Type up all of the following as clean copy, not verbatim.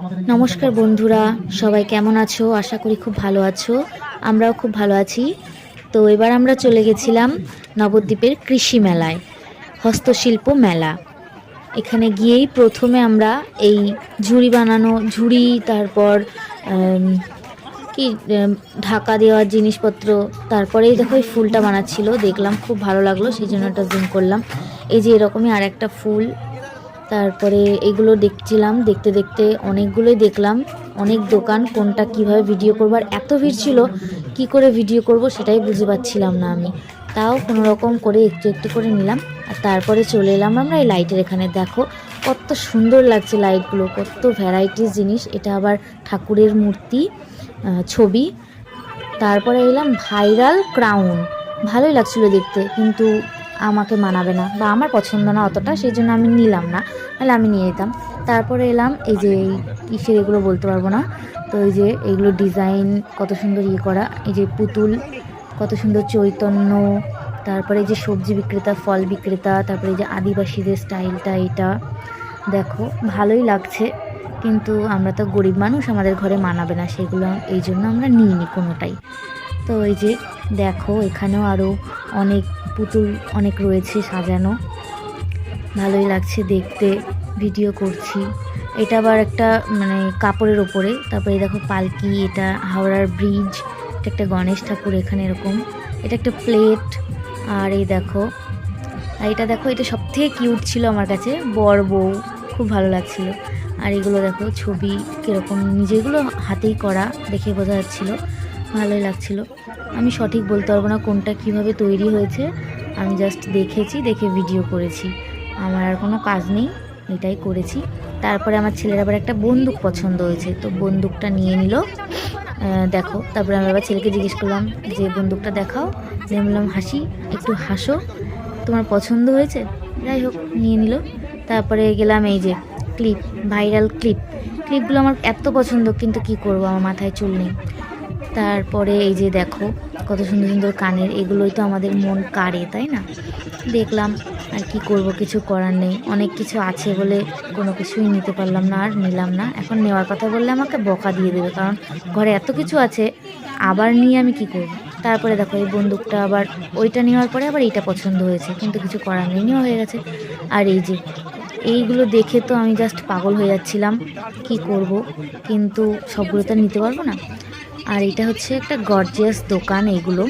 নমস্কার বন্ধুরা, সবাই কেমন আছো? আশা করি খুব ভালো আছো। আমরাও খুব ভালো আছি। তো এবার আমরা চলে গেছিলাম নবদ্বীপের কৃষি মেলায়, হস্তশিল্প মেলা। এখানে গিয়েই প্রথমে আমরা এই ঝুড়ি বানানো ঝুড়ি, তারপর কি ঢাকা দেওয়ার জিনিসপত্র, তারপরেই দেখো এই ফুলটা বানাচ্ছিল, দেখলাম খুব ভালো লাগলো, সেই জন্য একটা জুম করলাম। এই যে এরকমই আর একটা ফুল। তারপরে এগুলো দেখছিলাম, দেখতে দেখতে অনেকগুলোই দেখলাম, অনেক দোকান, কোনটা কিভাবে ভিডিও করবো, আর এত ভিড় ছিল কি করে ভিডিও করব সেটাই বুঝতে পারছিলাম না আমি। তাও কোনো রকম করে একটু একটু করে নিলাম। আর তারপরে চলে এলাম আমরা এই লাইটের এখানে। দেখো কত সুন্দর লাগছে লাইটগুলো, কত ভ্যারাইটিস জিনিস। এটা আবার ঠাকুরের মূর্তি, ছবি। তারপরে এলাম ভাইরাল ক্রাউন, ভালোই লাগছিল দেখতে, কিন্তু আমাকে মানাবে না বা আমার পছন্দ না অতটা, সেই জন্য আমি নিলাম না, নাহলে আমি নিয়ে নিতাম। তারপরে এলাম এই যে কিসের এগুলো বলতে পারবো না। তো এই যে এইগুলো ডিজাইন কত সুন্দর ইয়ে করা, এই যে পুতুল, কত সুন্দর চৈতন্য। তারপরে এই যে সবজি বিক্রেতা, ফল বিক্রেতা, তারপরে এই যে আদিবাসীদের স্টাইলটা, এটা দেখো ভালোই লাগছে, কিন্তু আমরা তো গরিব মানুষ, আমাদের ঘরে মানাবে না সেগুলো, এই জন্য আমরা নিইনি কোনোটাই। তো এই যে দেখো এখানেও আরও অনেক পুতুল অনেক রয়েছে সাজানো, ভালোই লাগছে দেখতে, ভিডিও করছি। এটা আবার একটা মানে কাপড়ের ওপরে। তারপরে দেখো পালকি, এটা হাওড়ার ব্রিজ, এটা একটা গণেশ ঠাকুর এখানে এরকম, এটা একটা প্লেট। আর এই দেখো, আর এটা দেখো, এটা সবথেকে কিউট ছিল আমার কাছে, বর বউ, খুব ভালো লাগছিল। আর এগুলো দেখো ছবি কীরকম, নিজেগুলো হাতেই করা, দেখে বোঝা যাচ্ছিলো ভালোই লাগছিল। আমি সঠিক বলতে পারবো না কোনটা কিভাবে তৈরি হয়েছে, আমি জাস্ট দেখেছি, দেখে ভিডিও করেছি, আমার আর কোনো কাজ নেই, এটাই করেছি। তারপরে আমার ছেলের আবার একটা বন্দুক পছন্দ হয়েছে, তো বন্দুকটা নিয়ে নিল। দেখো, তারপরে আমি আবার ছেলেকে জিজ্ঞেস করলাম যে বন্দুকটা দেখাও, দিয়ে বললাম হাসি, একটু হাসো, তোমার পছন্দ হয়েছে? যাই হোক, নিয়ে নিল। তারপরে গেলাম এই যে ক্লিপ, ভাইরাল ক্লিপগুলো আমার এত পছন্দ, কিন্তু কি করব, আমার মাথায় চুল নেই। তারপরে এই যে দেখো কত সুন্দর সুন্দর কানের, এগুলোই তো আমাদের মন কাড়ে, তাই না? দেখলাম, আর কি করব, কিছু করার নেই, অনেক কিছু আছে বলে কোনো কিছুই নিতে পারলাম না, আর নিলাম না। এখন নেওয়ার কথা বললে আমাকে বকা দিয়ে দেবে, কারণ ঘরে এত কিছু আছে, আবার নিয়ে আমি কি করব। তারপরে দেখো এই বন্দুকটা, আবার ওইটা নেওয়ার পরে আবার এইটা পছন্দ হয়েছে, কিন্তু কিছু করার নেই, নেওয়া হয়ে গেছে। আর এই যে এইগুলো দেখে তো আমি জাস্ট পাগল হয়ে যাচ্ছিলাম, কি করব, কিন্তু সবগুলো তো নিতে পারবো না। আর এটা হচ্ছে একটা গর্জিয়াস দোকান, এগুলো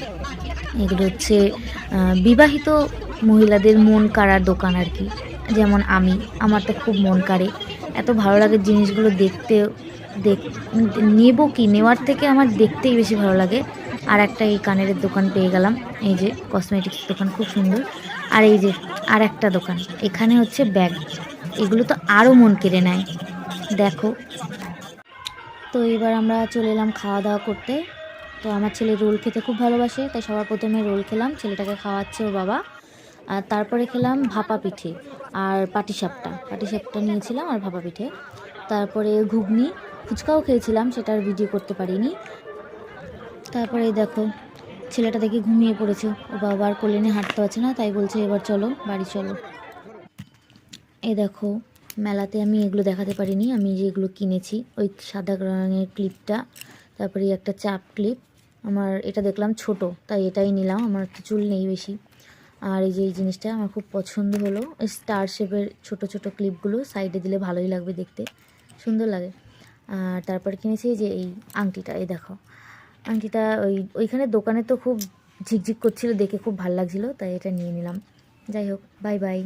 হচ্ছে বিবাহিত মহিলাদের মন কাড়ার দোকান আর কি। যেমন আমার তো খুব মন কাড়ে, এত ভালো লাগে জিনিসগুলো দেখতে, নেব কি, নেওয়ার থেকে আমার দেখতেই বেশি ভালো লাগে। আর একটা এই কানের দোকান পেয়ে গেলাম, এই যে কসমেটিক্স দোকান, খুব সুন্দর। আর এই যে আর একটা দোকান, এখানে হচ্ছে ব্যাগ, এগুলো তো আরও মন কেড়ে নেয়, দেখো। তো এবার আমরা চলে এলাম খাওয়া দাওয়া করতে। তো আমার ছেলে রোল খেতে খুব ভালোবাসে, তাই সবার প্রথমে রোল খেলাম, ছেলেটাকে খাওয়াচ্ছে ওর বাবা। আর তারপরে খেলাম ভাপা পিঠে আর পাটিসাপটা নিয়েছিলাম, আর ভাপা পিঠে। তারপরে ঘুগনি, ফুচকাও খেয়েছিলাম, সেটা আর ভিডিও করতে পারিনি। তারপরে দেখো ছেলেটা দেখে ঘুমিয়ে পড়েছে, ও বাবা আর কোলে নিয়ে হাঁটতে পারছে না, তাই বলছে এবার চলো বাড়ি চলো। এই দেখো মেলাতে আমি এগুলো দেখাতে পারিনি, আমি যেগুলো কিনেছি, ওই সাদা রঙের ক্লিপটা, তারপরে একটা চাপ ক্লিপ, আমার এটা দেখলাম ছোট, তাই এটাই নিলাম, আমার তো চুল নেই বেশি। আর এই যে এই জিনিসটা আমার খুব পছন্দ হলো, স্টার শেপের ছোট ছোট ক্লিপগুলো সাইডে দিলে ভালোই লাগবে দেখতে, সুন্দর লাগে। আর তারপর কিনেছি যে এই আংটিটা, এই দেখো আংটিটা, ওইখানে দোকানে তো খুব ঝিকঝিক করছিল, দেখে খুব ভালো লাগছিলো, তাই এটা নিয়ে নিলাম। যাই হোক, বাই বাই।